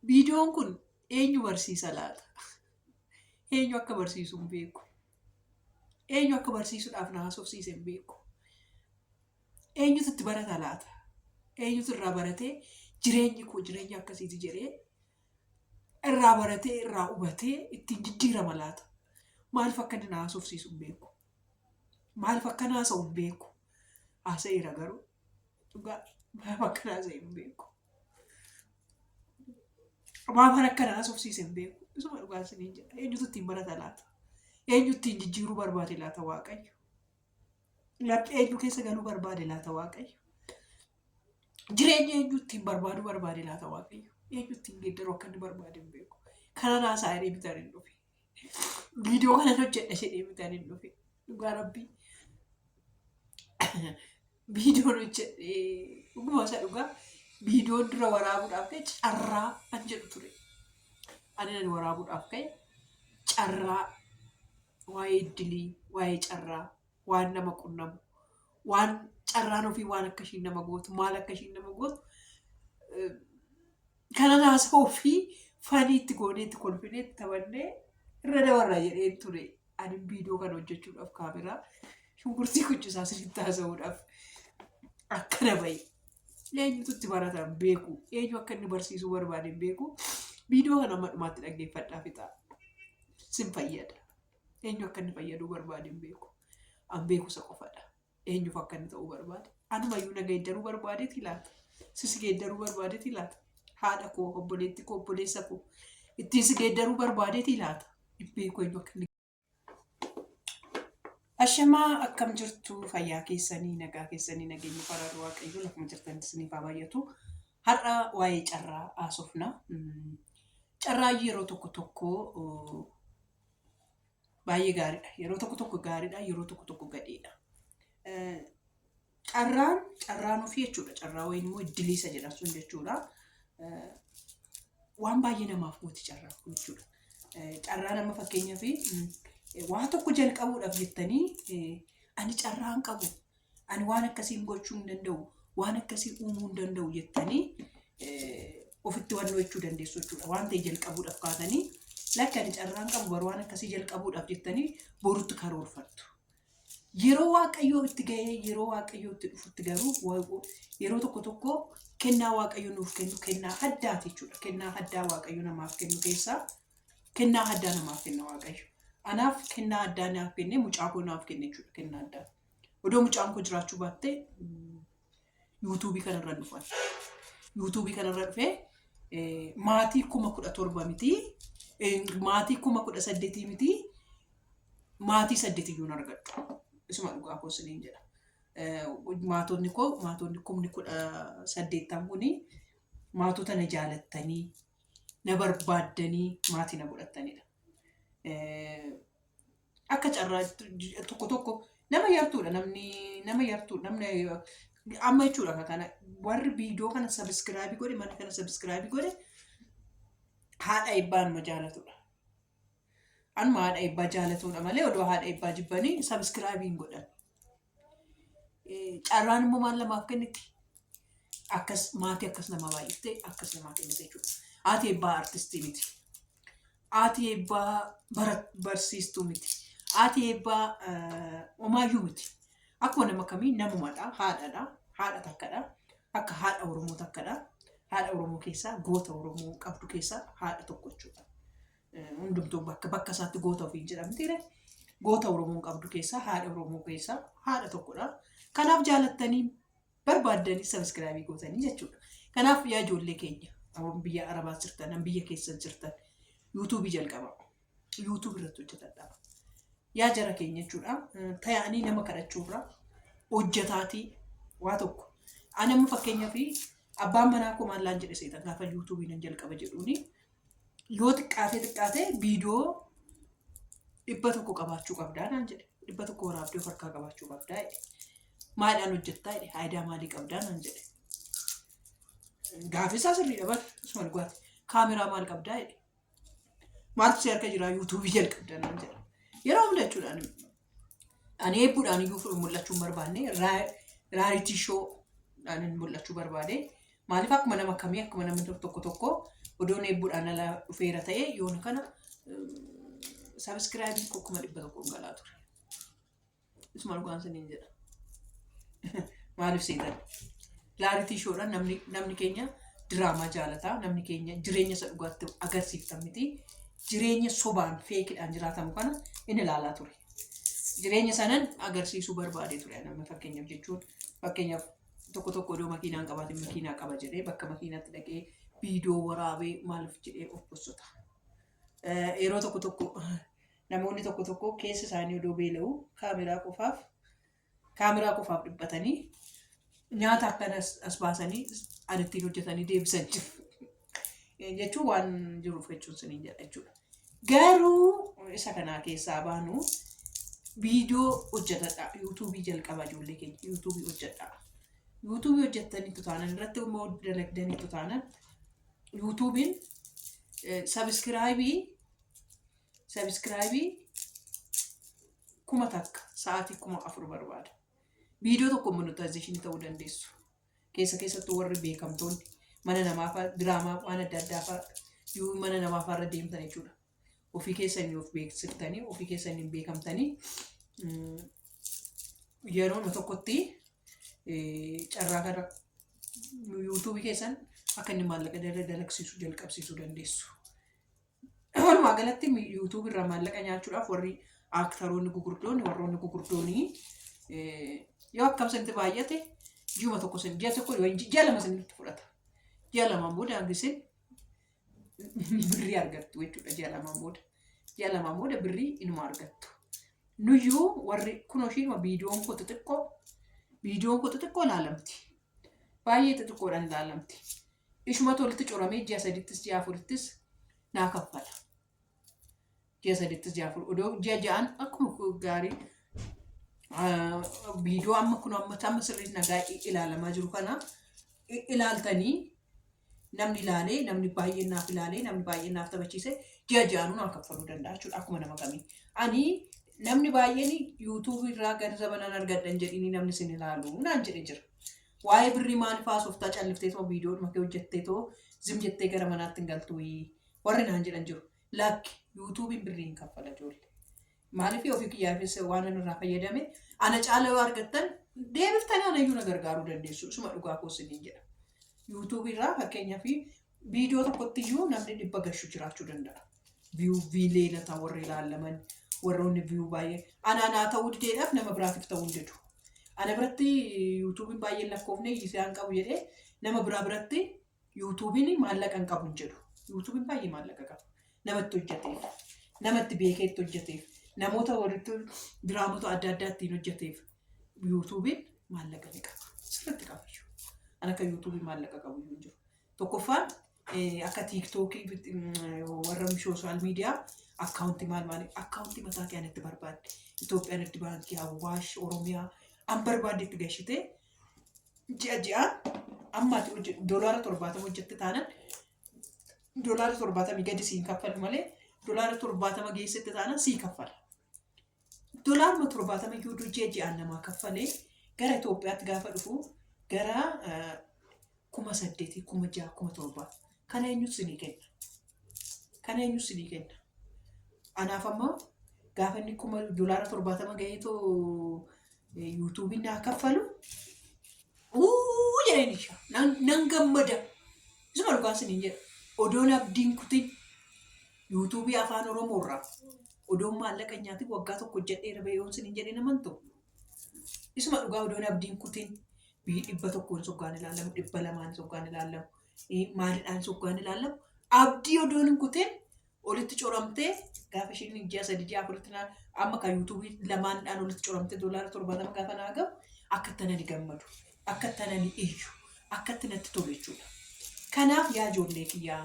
Viidiyoon kun eenyu barsiisa laata? Eenyu akka barsiisu hin beeku. Eenyu akka barsiisuudhaaf na haasofsiise hin beeku. Eenyutu itti barata laata? Eenyutu irraa baratee jireenyi koo jireenya akkasiiti jedhee irraa baratee irraa hubatee ittiin jijjiirama laata? Maaliif akka inni na haasofsiisu hin beeku. Maaliif akka na haasa'u hin beeku. Haasa'eera garuu dhugaa maaliif akka na haasa'e hin beeku. Maaliif akka na haasofsiise hin beeku. Isuma dhugaa isiniin jedha. Eenyutu ittiin barata laata? Eenyu ittiin jijjiiruu barbaade laata Waaqayyo? Eenyu keessa galuu barbaade laata Waaqayyo? Jireenya eenyu ittiin barbaaduu barbaade laata Waaqayyo? Eenyu ittiin geeddaruu akka inni barbaade hin beeku. Kana naasaa jedhee bitaan hin dhufe. Viidiyoo kana hojjedha jedhee bitaan hin dhufe. Dhugaa Rabbii. Viidiyoon hojjedhee dhuguma isa dhugaa viidiyoon dura waraabuudhaaf ka'e carraa kan jedhu ture. Ani waraabuudhaaf ka'e carraa waa'ee iddilii, waa'ee carraa, waan nama qunnamu, waan carraan ofii waan akka ishiin nama gootu, maal akka ishiin nama gootu kana naasa'uu fi fanii itti goonee itti kolfinee itti taphannee irra dabarraa jedheen ture. Ani viidiyoo kana hojjechuudhaaf kaameraa shunkurtii kuchisaa sirriitti haasa'uudhaaf akkana bahe. Eenyutu itti barata hin beeku. Eenyu akka inni barsiisuu barbaade hin beeku. Viidiyoo kana amma dhumaatti dhaggeeffadhaa fixaa. Sin fayyada. Eenyu akka inni fayyaduu barbaade hin beeku. An beekusa qofadha. Eenyuuf akka inni ta'uu barbaade. Anumayyuu na geeddaruu barbaadeeti laata? Sisi geeddaruu barbaadeeti laata? Haadha koo, obboleetti koo, obboleessa koo ittiin si geeddaruu barbaadeeti laata? Hin beeku eenyu akka inni. Ashamaa akkam jirtu fayyaa keessanii nagaa keessanii nageenya faraadu Waaqayyo lafuma jirtan isiniif haa baay'atu. Har'a waa'ee carraa haasofna. Carraa yeroo tokko tokko baay'ee gaariidha. Yeroo tokko tokko gaariidha. Yeroo tokko tokko gadheedha. Carraan ofii jechuudha. Carraa wayii immoo iddiliisa jedha sun jechuudha. Waan baay'ee namaaf gooti carraa jechuudha. Carraa nama fakkeenyaaf waa tokko jalqabuudhaaf jettanii ani carraan qabu, ani waan akkasiin gochuu hin danda'u, waan akkasii uumuu hin danda'u jettanii ofitti wannoo jechuu dandeessu jechuudha. Waan ta'e jalqabuudhaaf kaatanii lakki ani carraan qabu baruu waan akkasii jalqabuudhaaf jettanii borutti karoorfattu. Yeroo Waaqayyoo itti ga'ee yeroo Waaqayyoo itti dhufutti garuu yeroo tokko tokko kennaa Waaqayyo nuuf kennu kennaa addaati jechuudha. Kennaa addaa Waaqayyo namaaf kennu keessaa kennaa addaa namaaf kenna Waaqayyo. Anaaf kennaa addaa naaf kenne mucaa koo naaf kenne jechuudha kennaa addaa. Odoo mucaan koo jiraachuu baatte yuutuubii kanarra dhufan. Yuutuubii kanarra dhufee maatii 17,000 miti. Maatii 18,000 miti. Maatii 8 iyyuu argadhu. Isuma dhugaa koo isiniin jedha. Maatonni 18,000 kuni maatota na jaalattanii na barbaaddanii maatii na godhattanidha. Akka carraa tokko tokko nama yartuudha nama yartuu namni amma jechuudha kana warri viidiyoo kana sabiskiraabii godhe mana kana sabiskiraabii godhe haadha eebbaan ma jaalatudha. Anuma haadha eebbaa jaalatuudha malee odoo haadha eebbaa jibbanii sabiskiraabii hin godhan. Carraan immoo maal namaaf kenniti? Akkas maatii akkas nama baay'ifte akkas namaa kennite jechuudha. Haati eebbaa artistii miti. Haati eebbaa barsiistuu miti. Haati eebbaa homaayyuu miti. Akkuma nama kamii namumadha. Haadhadha. Haadha takkadha. Akka haadha Oromoo takkadha. Haadha Oromoo keessaa goota Oromoo qabdu keessaa haadha tokko jechuudha. Hundumtuu bakka isaatti goota ofiin jedhamti. Goota Oromoo qabdu keessaa haadha Oromoo keessaa haadha tokkodha. Kanaaf jaalattanii barbaaddanii sabiskiraabii gootanii jechuudha. Kanaaf yaa ijoollee keenya biyya Arabaa jirtan, biyya keessa jirtan yuutuubii jalqaba. Yuutuubii irratti hojjetadha. Yaa jara keenya jechuudha. Taa'anii nama kadhachuurra hojjetaatii waa tokko. Ani amma fakkeenyaaf abbaan manaa koo maallaan jedhe seetan gaafa yuutuubii nan jalqaba jedhuuni yoo xiqqaatee viidiyoo 100 qabaachuu qabdaa naan jedhe. 100 waraabdee of harkaa qabaachuu qabdaa jedhe. Maadhaan hojjettaa jedhe. Faayidaa maalii qabdaa naan jedhe. Gaaffisaa sirriidha bar isuma dhugaati. Kaameraa maal qabdaa jedhe. Maaltu si harka jiraa yuutuubii jalqabda naan jedhe. Yeroo hunda jechuudhaan ani eebbuudhaan iyyuu mul'achuu hin barbaanne raaritii shoo dhaan mul'achuu barbaade. Maaliif akkuma nama kamii akkuma namni tokko odoon eebbuudhaan ala dhufeera ta'ee yoona kana sabiskiraayibiin kokkuma 100 galaa ture. Isuma dhugaan saniin jedha. Maaliif seetan? Laaritii shoodhaan namni keenya diraamaa jaalataa, namni keenya jireenya isa dhugaatti agarsiiftan miti. Jireenya sobaan feekidhaan jiraatamu kana inni ilaalaa ture. Jireenya sanan agarsiisuu barbaadee ture namni fakkeenyaaf jechuun fakkeenyaaf tokko odoo makiinaan qabaatiin makiinaa qaba jedhee bakka makiinaatti dhaqee viidiyoo waraabee maaliif jedhee of bossota. Yeroo tokko namoonni tokko keessa isaanii odoo beela'u kaameraa qofaaf dhiphatanii nyaata akkanas as baasanii adattiin hojjetanii deebisan jiru. Jechuun waan jiruuf jechuun sanii jedha jechuudha. Garuu isa kanaa keessaa baanu viidiyoo hojjetadha. Yuutuubii jalqaba ijoollee keenya yuutuubii hojjedha. Yuutuubii hojjettaniitu taanan irratti immoo dalagdaniitu taanan yuutuubiin sabiskiraayibii 1000 takka sa'aatii 4,000 barbaada. Viidiyoo tokko monetization ta'uu dandeessu. Keessattuu warri beekamtoonni mana namaa fa'aa diraamaa waan adda addaa fa'aa mana namaa fa'aa irra deemtan jechuudha. Ofii keessanii of beeksiftanii ofii keessanii beekamtanii yeroo tokkotti carraa kana yuutuubii keessan akka inni maallaqa dalagsiisu jalqabsiisuu dandeessu. Walumaa galatti yuutuubii irraa maallaqa nyaachuudhaaf warri aaktaroonni gugurdoonni warroonni gugurdoonni yoo akkam baay'ate ji'a tokko ji'a lama sanitti fudhata. Ji'a lamaan booda hangisiin birrii argattu jechuudha. Ji'a lamaan booda birrii inuma argattu. Nuyyuu warri kunoo ishiinuma viidiyoon koo xixiqqoo ilaalamti. Baay'ee xixiqqoodhaan ilaalamti. Ishumatu walitti coramee ji'a 3 ji'a 4 naa kaffala. Ji'a 3 ji'a 4 odoo ji'a 6 akkuma gaarii viidiyoo amma sirriitti nagaa ilaalamaa jiru kana ilaaltanii namni ilaalee namni baay'een naaf ilaalee namni baay'een naaf taphachiise ji'a 6 naa kaffaluu danda'a jechuudha. Akkuma nama kamii. Ani namni baay'een yuutuubii irraa gadi banaan argadhan jedhanii namni sin ilaalu naan jedhee jira. Waa'ee birrii maaliif haasoftaa callifteetoo viidiyoo makee hojjetteetoo zim jettee gara manaatti hin galtu warri naan jedhan jiru. Lakki yuutuubiin birrii hin kaffala ijoollee. Maaliif ofii kiyyaafis waan irraa fayyadame ana caala yoo argattan deebiftanii anayyuu na gargaaruu dandeessu. Isuma dhugaa koosiniin jedha. YouTube irraa fakkeenyaaf viidiyoo tokkotti iyyuu namni 100 gashuu jiraachuu danda'a. Viileena ta'u warri ilaalaman warroonni view baay'ee anaa ta'uu dideedhaaf nama biraatiif ta'uu didu. Ana biratti YouTube'n baay'ee lakkoofne isaan qabu jedhee nama biratti YouTube'n maallaqa hin qabu jedhu. YouTube'n baay'ee maallaqa qaba. Namatti hojjeteef, namatti beekeetti hojjeteef, namoota walitti diraamota adda addaa ittiin hojjeteef YouTube'n maallaqa ni qaba. Sirriitti qaba. Ana akka YouTube maallaqa qabu hin jiru. Tokkoffaan akka TikTok warra social media akkaawuntii akkaawuntii mataa kee itti barbaadde Itoophiyaan itti baankii Awwaash Oromiyaa an barbaadde itti gashitee ji'a ammaati $70 hojjette taanan $70 gadi siin kaffalu malee $70 geessette taanan sii kaffala. $70 yoo ji'a namaa kaffalee gara Itoophiyaatti gaafa dhufu gara 8,000, 6,000, 7,000 kana eenyutu ni kenna. Anaaf ammoo gaafa inni $70 gaheetoo YouTube'n naa kaffalu jedhaniisha nan gammada. Isuma dhugaa isiniin jedha. Odoon abdiin kutin YouTube afaan Oromoo irraa odoon maallaqa nyaati waggaa tokko hojjedheera beeyoon isiniin jedhee naman ta'u. Isuma dhugaa odoon abdiin kutin 100 soggaan ilaalamu 200 soggaan ilaalamu maaliidhaan soggaan ilaalamu abdii odoon hin kutin olitti coramtee gaafa ishiin ji'a 3 ji'a 4 amma kan YouTube lamaandhaan olitti coramtee $70 gaafa naa gahu akka itti gammadu akka itti iyyu akka itti natti tolu jechuudha. Kanaaf yaa ijoollee kiyyaa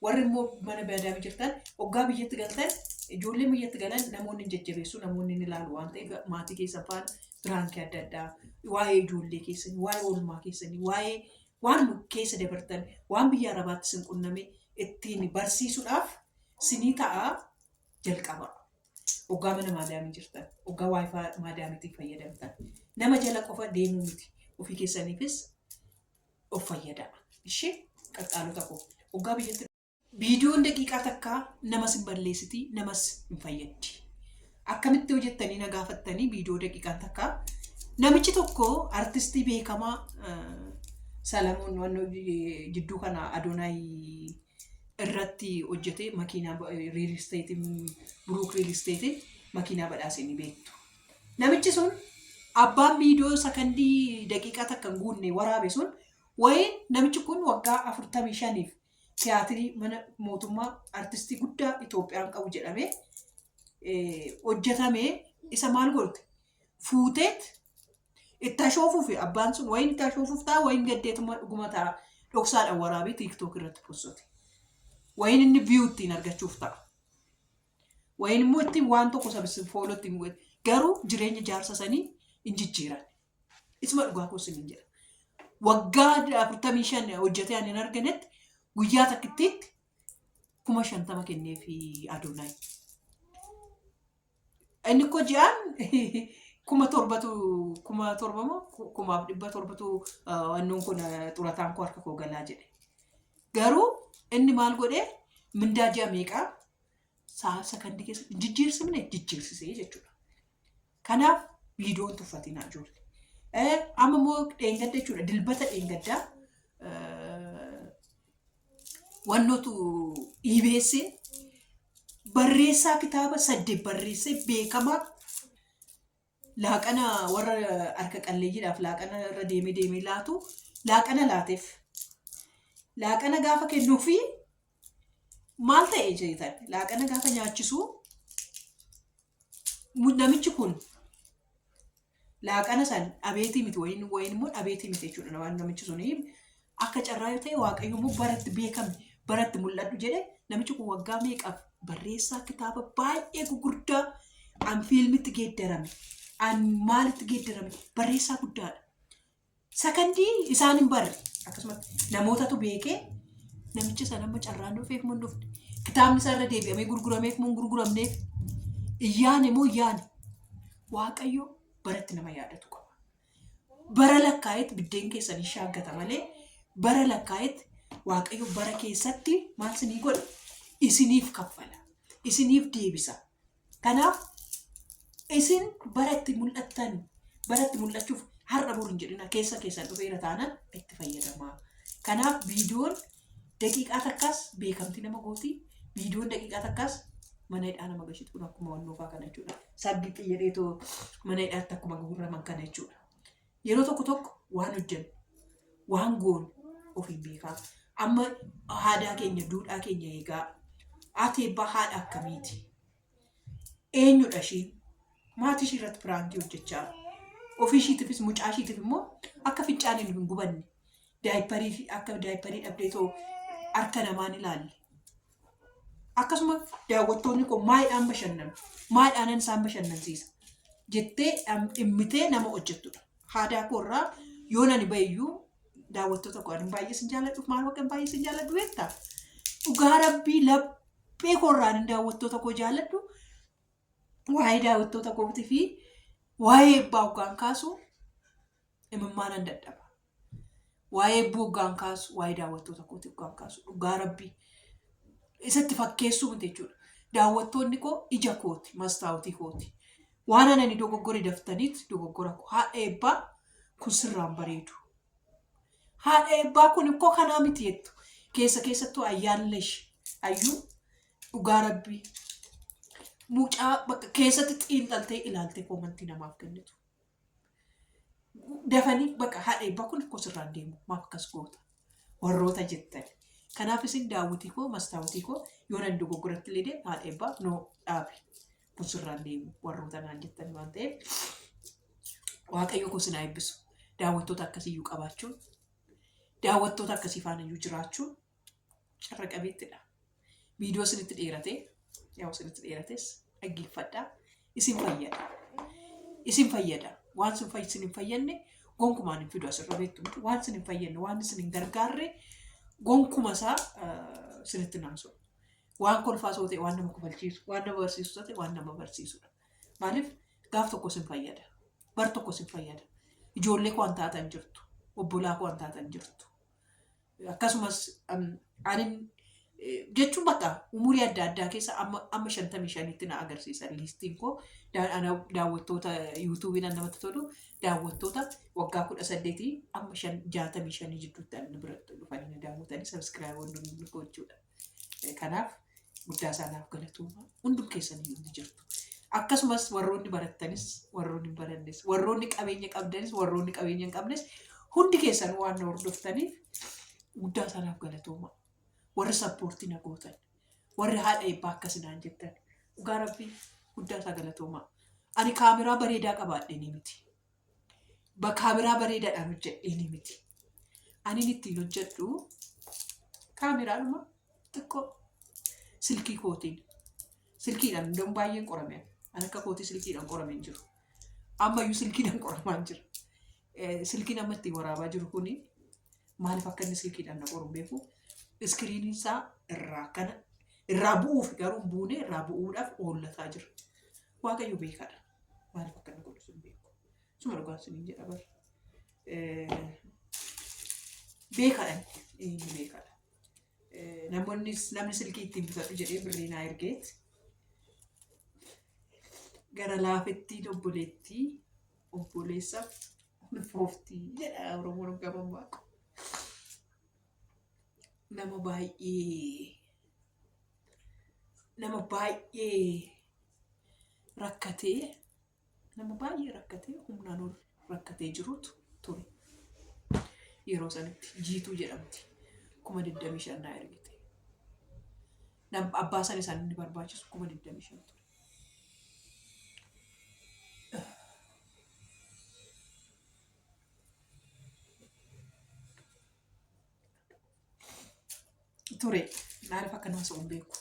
warri immoo mana baadiyyaa jirtan hoggaa biyyatti galtan ijoollee biyyatti galan namoonni jajjabeessu namoonni ni ilaalu waan ta'eef maatii keessan faana biraankii adda addaa waa'ee ijoollee keessanii waa'ee oolmaa keessanii waa'ee waan keessa dabartan waan biyya arabaatti sin qunname ittiin barsiisuudhaaf sinii ta'aa jalqaba. Hoggaa mana maadaamii jirtan hoggaa waayifaa maadaamiitiif fayyadamtan nama jala qofa deemuu miti ofii keessaniifis of fayyadama. Ishee qaqqaalota koo hoggaa biyyatti Viidiyoon daqiiqaa takkaa namas hin balleessiti, namas hin fayyaddi. Akkamitti hojjettanii na gaafattanii viidiyoo daqiiqaan takkaa namichi tokko artistii beekamaa Salamoon wannoo jidduu kana Adoonaayi irratti hojjete makiinaa riil isteetiin Buruuk riil isteetiin makiinaa badhaase ni beektu. Namichi sun abbaan viidiyoo sakandii daqiiqaa takka hin guunne waraabe sun wayiin namichi kun waggaa 45 tiyaatirii mana mootummaa artistii guddaa Itoophiyaan qabu jedhamee hojjetamee isa maal godhe fuuteet itti ashoofuuf abbaan sun wayiin itti ashoofuuf ta'a wayiin gaddeetuma dhuguma ta'a dhoksaadhaan waraabee tiiktook irratti postote. Wayiin inni viyuu ittiin argachuuf ta'a. Wayiin immoo ittiin waan tokko sabsiisuuf fooloo ittiin godhe. Garuu jireenya jaarsa sanii hin jijjiiran. Isuma dhugaa kosin hin jedha. Waggaa 45 hojjetee ani hin arganetti guyyaa takkittiitti 50,000 kennee fi Adoonaayi. Inni ko ji'aan 7,000 moo 7,700 wannoon kun xurataan koo harka koo galaa jedhe. Garuu inni maal godhee mindaa ji'a meeqaa sa'a sakandii keessatti jijjiirsifne jijjiirsisee jechuudha. Kanaaf viidiyoon tuffatinaa ijoollee. Amma immoo dheengadda jechuudha. Dilbata dheengaddaa wannootu EBS'n barreessaa kitaaba 8 barreessee beekamaa laaqana warra harka qalleeyyiidhaaf laaqana irra deemee laatu laaqana laateef. Laaqana gaafa kennuufi maal ta'ee jeetan laaqana gaafa nyaachisuu namichi kun laaqana san abeetii miti wayin immoo abeetii miti jechuudha waan namichi sun akka carraa yoo ta'e Waaqayyo immoo baratti beekame baratti mul'adhu jedhe namichi kun waggaa meeqaaf barreessaa kitaaba baay'ee gurguddaa an fiilmitti geeddarame an maalitti geeddarame barreessaa guddaadha. Sakandii isaan hin barre akkasumas namootatu beekee namichi sana amma carraan dhufeef mun dhufte kitaabni isaa irra deebi'amee gurgurameef mun gurguramneef iyyaane moo iyyaane Waaqayyo baratti nama yaadatu qaba. Bara lakkaa'etti biddeen keessanii shaaggata malee bara lakkaa'etti Waaqayyo bara keessatti maal isinii godha isiniif kaffala isiniif deebisa. Kanaaf isin baratti mul'attan baratti mul'achuuf har'a bor hin jedhina keessa keessan dhufeera taanaan itti fayyadamaa. Kanaaf viidiyoon daqiiqaa takkaas beekamtii nama gooti. Viidiyoon daqiiqaa takkaas mana hidhaa nama gashitu akkuma wannoofaa kana jechuudha. Sabbi xiyyadeetoo mana hidhaatti akkuma gurguraman kana jechuudha. Yeroo tokko waan hojjennu waan goonu ofiin beekaa. Amma aadaa keenya duudhaa keenya eegaa ati eebbaa haadha akkamiiti? Eenyudha isheen? Maatii ishee irratti piraankii hojjechaa ofii ishiitiifis mucaa ishiitiif immoo akka fincaaniin hin gubanne daayiparii akka daayiparii dhabdeetoo harka namaan ilaalle. Akkasuma daawwattoonni kun maayidhaan bashannanu maayidhaan isaan bashannansiisa jettee dhimmitee nama hojjettudha. Aadaa koorraa yoo nani bayyuu daawwattoota qo'an baay'ee sin jaalladhu maal waqan baay'ee sin jaalladhu beektaa? Dhugaa rabbii laphee koorraan daawwattoota koo jaalladhu waa'ee daawwattoota kootii fi waa'ee eebbaa hoggaan kaasu imimmaan an dadhaba. Waa'ee eebbuu hoggaan kaasu waa'ee daawwattoota kootii hoggaan kaasu dhugaa rabbii isatti fakkeessuu miti jechuudha. Daawwattoonni koo ija kooti mastaawutii kooti. Waan anani dogoggora daftaniit dogoggora koo haadha eebbaa kun sirraan bareedu. Haadha eebbaa kun koo kanaa miti jettu keessattuu ayyaanni ayyuu dhugaa rabbii mucaa bakka keessatti xiinxaltee ilaaltee koomantii namaaf kennitu. Dafanii bakka haadha eebbaa kun koo sirraan deemu maaf akkas goota warroota jettan. Kanaaf isin daawwitii koo mastaawutii koo yoo nan dogoggoratti illee deemu haadha eebbaa noo dhaabe kun sirraan deemu warroota naan jettan waan ta'eef Waaqayyo koo sinaa eebbisu. Daawwattoota akkasiyyuu qabaachuun daawwattoota akkasii faanayyuu jiraachuun carra qabeettidha. Viidiyoo isinitti dheeratee yaa isinitti dheerates dhaggeeffadhaa isin fayyada. Isin fayyada. Waan isin hin fayyadne gonkumaan hin fidu asirra beektu. Waan isin hin fayyadne waan isin hin gargaarre gonkuma isaa isinitti naamsu. Waan kolfaa soo ta'e waan nama kofalchiisu, waan nama barsiisu ta'e waan nama barsiisudha. Maaliif gaaf tokko isin fayyada. Bar tokko isin fayyada. Ijoollee koo waan taatan jirtu. Obbolaa koo waan taatan jirtu. Akkasumas ani jechuun bakka umurii adda addaa keessa amma 55tti na agarsiisan liistiin koo daawwattoota yuutuubiin namatti tolu daawwattoota waggaa 18 amma 65 jidduutti ani biratti dhufanii na daawwatanii sabiskiraayibonni gochuudha. Kanaaf guddaa isaanaaf galatooma hundum keessanii ni jirtu. Akkasumas warroonni barattanis warroonni hin barannes warroonni qabeenya qabdanis warroonni qabeenya hin qabnes hundi keessan waan na hordoftaniif guddaa isaanaaf galatooma. Warri sappoortii na gootan warri haadha eebbaa akkasinaan jettan dhugaa rabbii guddaa isaa galatooma. Ani kaameraa bareedaa qabaadhe ni miti. Kaameraa bareedaadhaan hojjedhee ni miti. Ani ittiin hojjedhu kaameraadhuma xiqqoo silkii kootiin silkiidhaan hundaan baay'een qorame. Ani akka kootii silkiidhaan qorameen jiru. Ammayyuu silkiidhaan qoramaan jira. Silkiin amma ittiin waraabaa jiru kuni maaliif akka inni silkiidhaan na qoru beeku? Iskiriiniin isaa irraa bu'uuf garuu buunee irraa bu'uudhaaf oollataa jira. Waaqayyo beekaadha. Maaliif akka inni godhu sun beeku. Suma dhugaan suniin jedha bara. Beekaadha inni beekaadha. Namni silkii ittiin bitadhu jedhee birrii naa ergeet gara laafettiin obboleessaaf ulfooftii jedha Oromoon gaban baaqu. Nama baay'ee rakkatee humnaan ol rakkatee jirutu ture. Yeroo sanatti jiituu jedhamti 25,000 naa ergite. Abbaa san isaan inni barbaachisu 25,000 ture. Maaliif akka naasa'u hin beeku.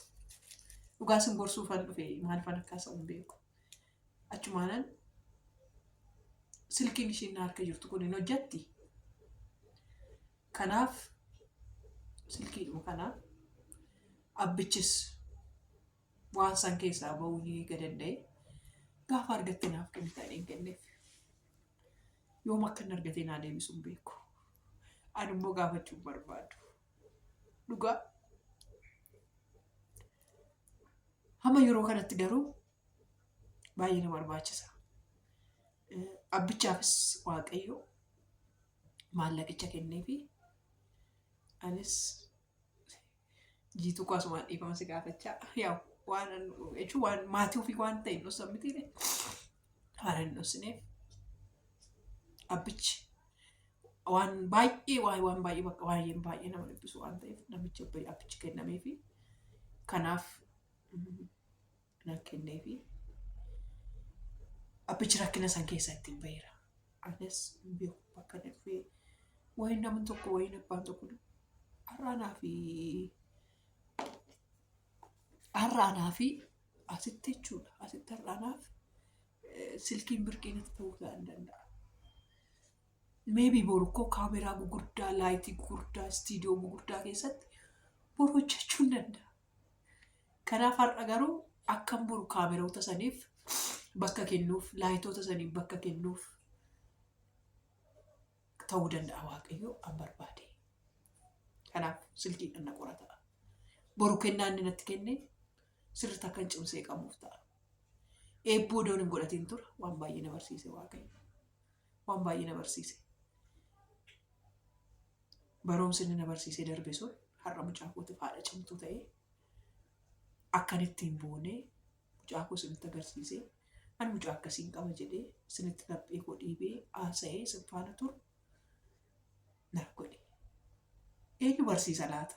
Dhugaa sin gorsuufan dhufe maaliif akka naasa'u hin beeku. Achumaanan silkiin ishiin harka jirtu kun hin hojjetti. Kanaaf silkiidhuma kanaaf abbichis waan san keessaa bahuu ni danda'e. Gaafa argatte naaf kennitaa hin kenneef. Yoom akka hin argate naa deebisu hin beeku. Ani immoo gaafachuu barbaadu. Dhugaa hamma yeroo kanatti garuu baay'ee na barbaachisa. Abbichaafis Waaqayyo maallaqicha kenneefi anis jiituu kaasumaan dhiifama si gaafachaa waan maatii ofii waan ta'e hin dhossan mitiire haala hin dhossineef abbichi waan baay'ee nama dhibbisu waan ta'eef namichi abbichi kennameefi kanaaf na kenneefi abbichi rakkina san keessa ittiin baheera. Anis beeku bakka dhufee wayin namni tokko wayin abbaan tokko har'aanaa fi asitti jechuudha. Asitti har'aanaaf silkiin birqiinatti ta'uu hin danda'a. Maybe boru koo kaameraa gugurdaa, laayitii gugurdaa, istiidiyoo gugurdaa keessatti boru hojjechuu hin danda'a. Kanaaf har'a garuu akkan boru kaameroota saniif bakka kennuuf, laayitoota saniif bakka kennuuf ta'uu danda'a Waaqayyo an barbaade. Kanaaf silkiidhaan na qorata. Boru kennaa inni natti kenne sirriitti akkan cimsee qabuuf ta'a. Eebboo odoon hin godhatiin tura waan baay'ee na barsiise Waaqayyo. Waan baay'ee na barsiise. Barumsi inni na barsiisee darbe sun har'a mucaa kootiif haadha cimtuu ta'ee akkan ittiin boonee mucaa koo sinitti agarsiisee ani mucaa akkasiin qaba jedhee sinitti laphee koo dhiibee haasa'ee sin faana turu naaf godhe. Eenyu barsiisa laata?